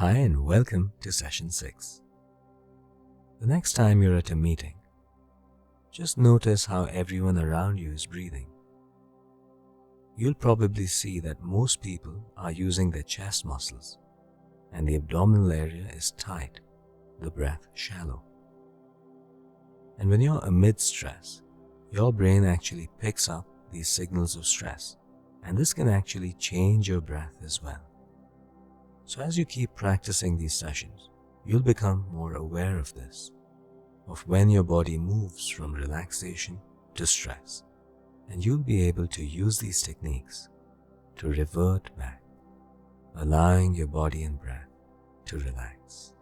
Hi and welcome to session 6. The next time you're at a meeting, just notice how everyone around you is breathing. You'll probably see that most people are using their chest muscles and the abdominal area is tight, the breath shallow. And when you're amid stress, your brain actually picks up these signals of stress, and this can actually change your breath as well. So as you keep practicing these sessions, you'll become more aware of this, of when your body moves from relaxation to stress, and you'll be able to use these techniques to revert back, allowing your body and breath to relax.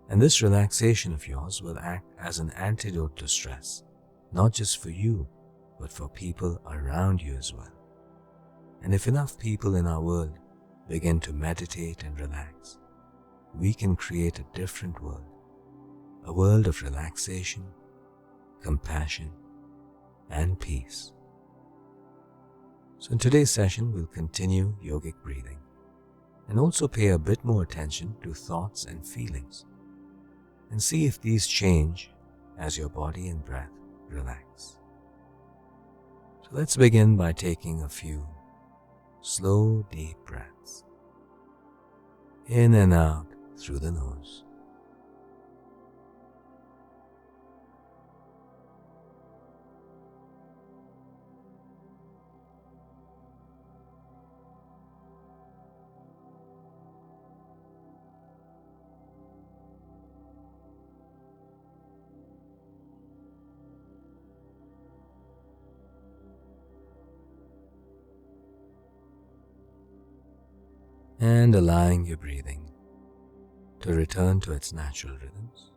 And this relaxation of yours will act as an antidote to stress, not just for you, but for people around you as well. And if enough people in our world begin to meditate and relax, we can create a different world, a world of relaxation, compassion, and peace. So in today's session, we'll continue yogic breathing and also pay a bit more attention to thoughts and feelings and see if these change as your body and breath relax. So let's begin by taking a few slow, deep breaths in and out through the nose. And allowing your breathing to return to its natural rhythms.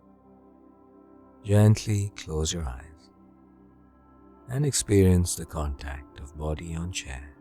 Gently close your eyes and experience the contact of body on chair.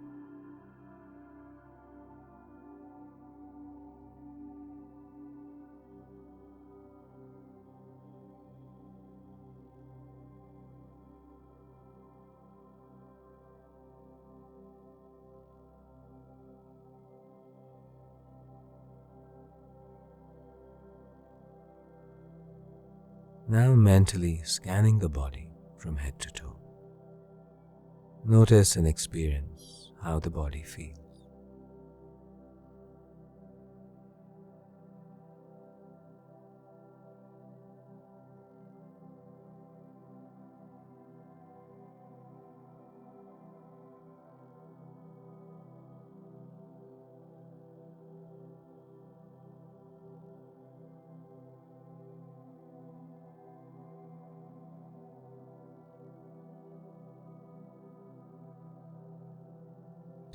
Now mentally scanning the body from head to toe. Notice and experience how the body feels.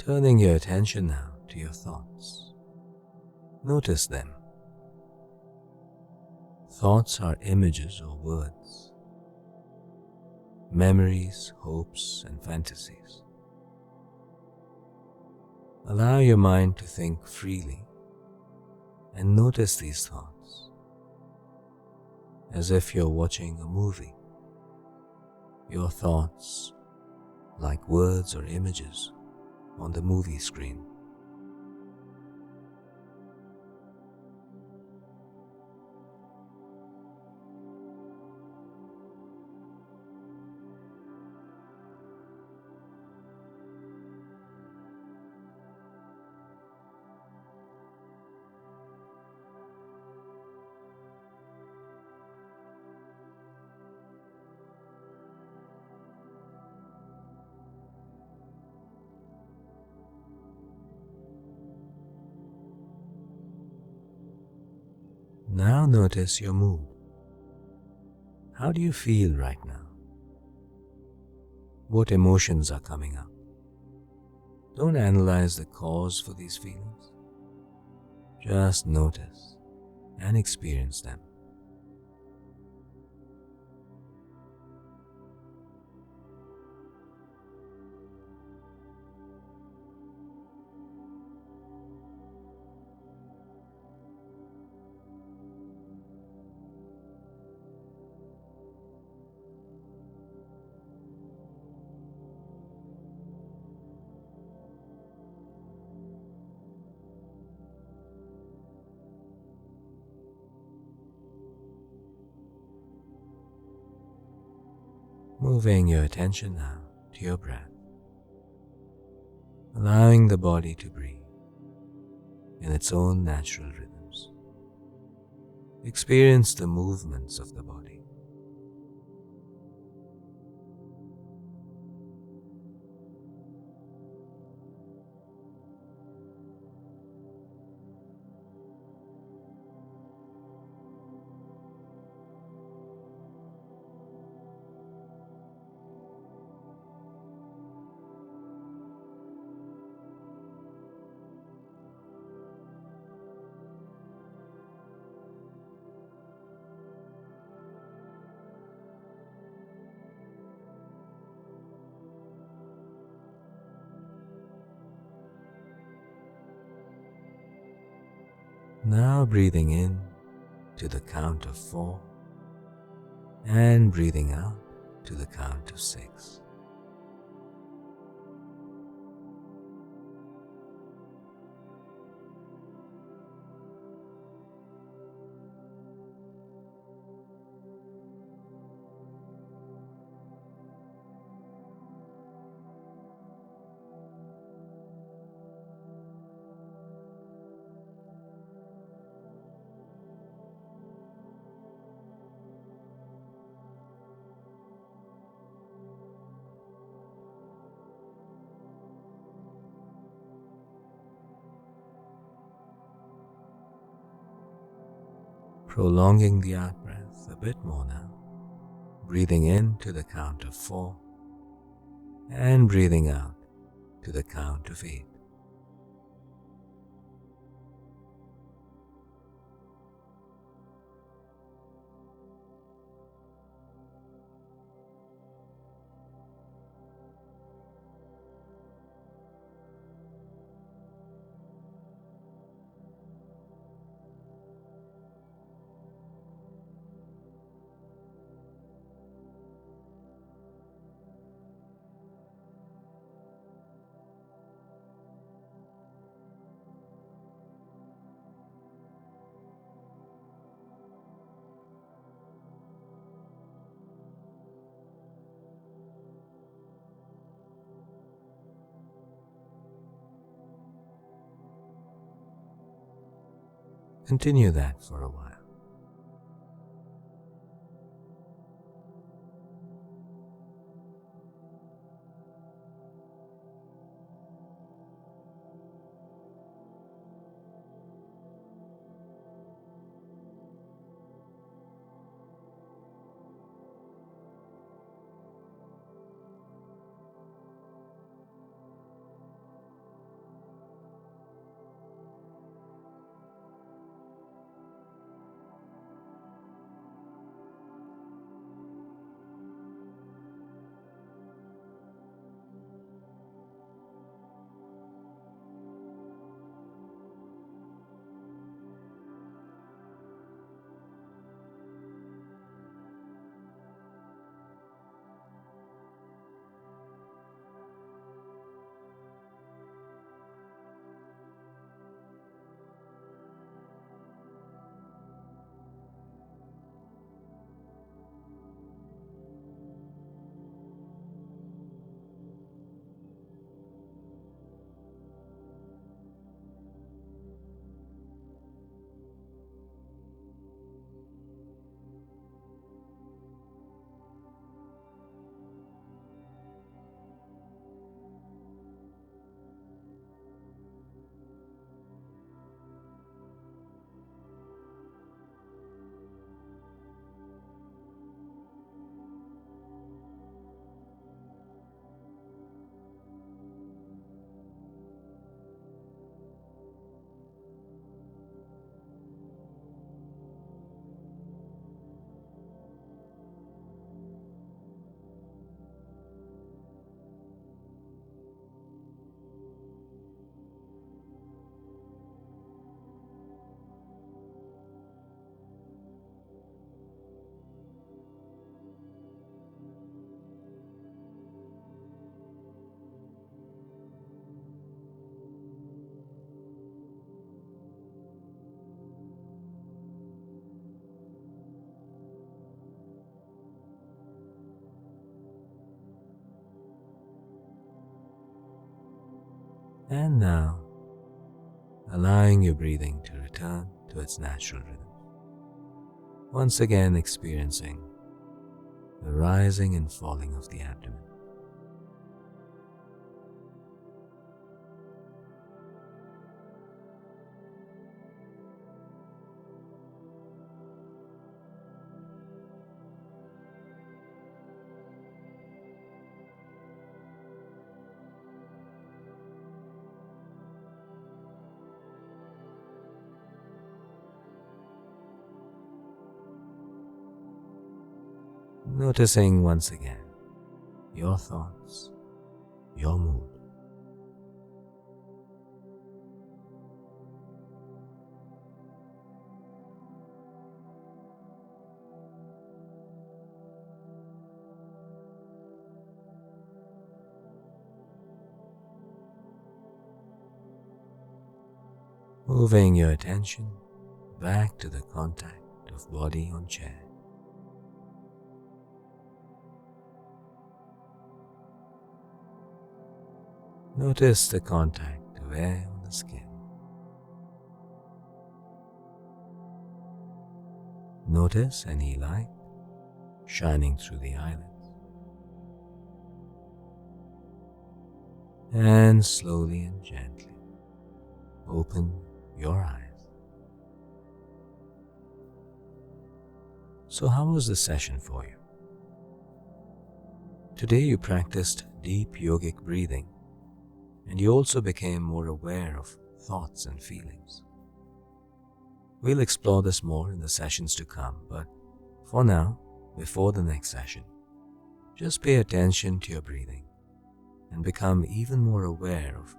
Turning your attention now to your thoughts. Notice them. Thoughts are images or words, memories, hopes, and fantasies. Allow your mind to think freely and notice these thoughts as if you're watching a movie. Your thoughts, like words or images on the movie screen. Now notice your mood. How do you feel right now? What emotions are coming up? Don't analyze the cause for these feelings. Just notice and experience them. moving your attention now to your breath, allowing the body to breathe in its own natural rhythms. Experience the movements of the body. Now breathing in to the count of 4 and breathing out to the count of 6. Prolonging the out-breath a bit more now, breathing in to the count of 4 and breathing out to the count of 8. Continue that for a while. And now, allowing your breathing to return to its natural rhythm. Once again experiencing the rising and falling of the abdomen. Noticing once again your thoughts, your mood. Moving your attention back to the contact of body on chair. Notice the contact of air on the skin. Notice any light shining through the eyelids. And slowly and gently open your eyes. So how was the session for you? Today you practiced deep yogic breathing, and you also became more aware of thoughts and feelings. We'll explore this more in the sessions to come, but for now, before the next session, just pay attention to your breathing and become even more aware of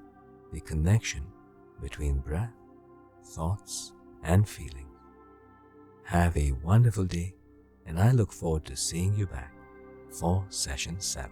the connection between breath, thoughts, and feelings. Have a wonderful day, and I look forward to seeing you back for session 7.